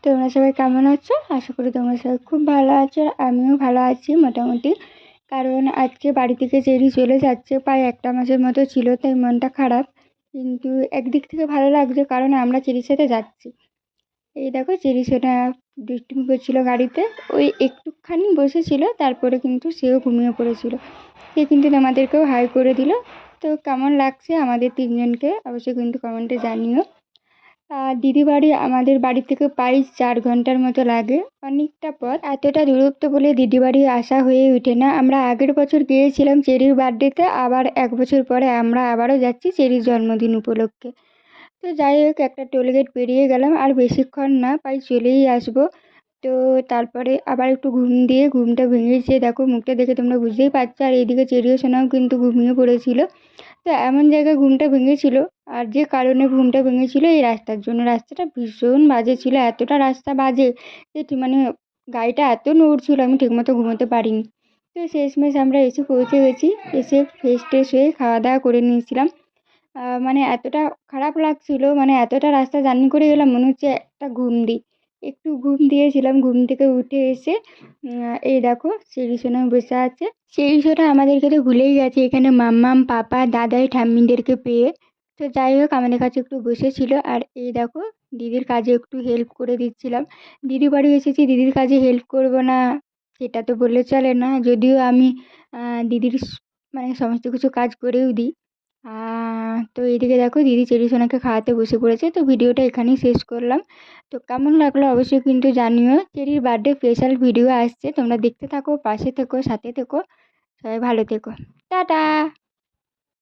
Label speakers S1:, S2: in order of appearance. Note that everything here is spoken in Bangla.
S1: তোমরা সবাই কেমন আছো? আশা করি তোমরা সবাই খুব ভালো আছো, আর আমিও ভালো আছি মোটামুটি। কারণ আজকে বাড়ি থেকে চেরি চলে যাচ্ছে, প্রায় 1 মাসের মতো ছিল, তাই মনটা খারাপ। কিন্তু একদিক থেকে ভালো লাগছে, কারণ আমরা চেরির সাথে যাচ্ছি। এই দেখো, চেরি সেটা দুষ্টুমি করছিল গাড়িতে, ওই একটুখানি বসেছিল, তারপরে কিন্তু সেও ঘুমিয়ে পড়েছিল। সে কিন্তু আমাদেরকেও হাই করে দিল। তো কেমন লাগছে আমাদের তিনজনকে অবশ্যই কিন্তু কমেন্টে জানিও। দিদি বাড়ি আমাদের বাড়ি থেকে প্রায় 4 ঘন্টার মতো লাগে, অনেকটা পথ। এতটা দূরত্ব বলে দিদি বাড়ি আসা হয়ে ওঠে না। আমরা আগের বছর গিয়েছিলাম চেরির বার্থডেতে, আবার 1 বছর পরে আমরা আবারও যাচ্ছি চেরির জন্মদিন উপলক্ষে। তো যাই হোক, একটা টোলগেট পেরিয়ে গেলাম, আর বেশিক্ষণ না, প্রায় চলেই আসবো। তো তারপরে আবার একটু ঘুমটা ভেঙেছে, দেখো মুখটা দেখে তোমরা বুঝতেই পারছো। আর এইদিকে চেরিও সোনাও কিন্তু ঘুমিয়ে পড়েছিল। তো এমন জায়গায় ঘুমটা ভেঙেছিল, আর যে কারণে ঘুমটা ভেঙেছিল এই রাস্তার জন্য। রাস্তাটা ভীষণ বাজে ছিল, এতটা রাস্তা বাজে যে মানে গাড়িটা এত নড়ছিল, আমি ঠিকমতো ঘুমোতে পারিনি। তো শেষমেশ আমরা এসে পৌঁছে গেছি। এসে ফ্রেশ ট্রেশ হয়ে খাওয়া দাওয়া করে নিয়েছিলাম। মানে এতটা খারাপ লাগছিল, মানে এতটা রাস্তা জার্নি করে গেলাম, মনে হচ্ছে একটা ঘুম দিই। একটু ঘুম দিয়েছিলাম, ঘুম থেকে উঠে এসে এই দেখো চেরি সোনা বসে আছে। চেরি সোনা আমাদেরকে তো ভুলেই গেছে এখানে মাম্মাম, পাপা, দাদাই, ঠাম্মিদেরকে পেয়ে। তো যাই হোক, আমাদের কাছে একটু বসেছিল। আর এই দেখো, দিদির কাজে একটু হেল্প করে দিচ্ছিলাম। দিদি বাড়ি এসেছি, দিদির কাজে হেল্প করব না সেটা তো বললে চলে না। যদিও আমি দিদির মানে সমস্ত কিছু কাজ করেও দিই। তো এইদিকে দেখো, দিদি চেরি সোনাকে খাওয়াতে বসে পড়েছে। তো ভিডিওটা এখানেই শেষ করলাম। তো কেমন লাগলো অবশ্যই কিন্তু জানিও। চেরির বার্থডে স্পেশাল ভিডিও আসছে, তোমরা দেখতে থাকো, পাশে থেকো, সাথে থেকো। সবাই ভালো থেকো। টাটা।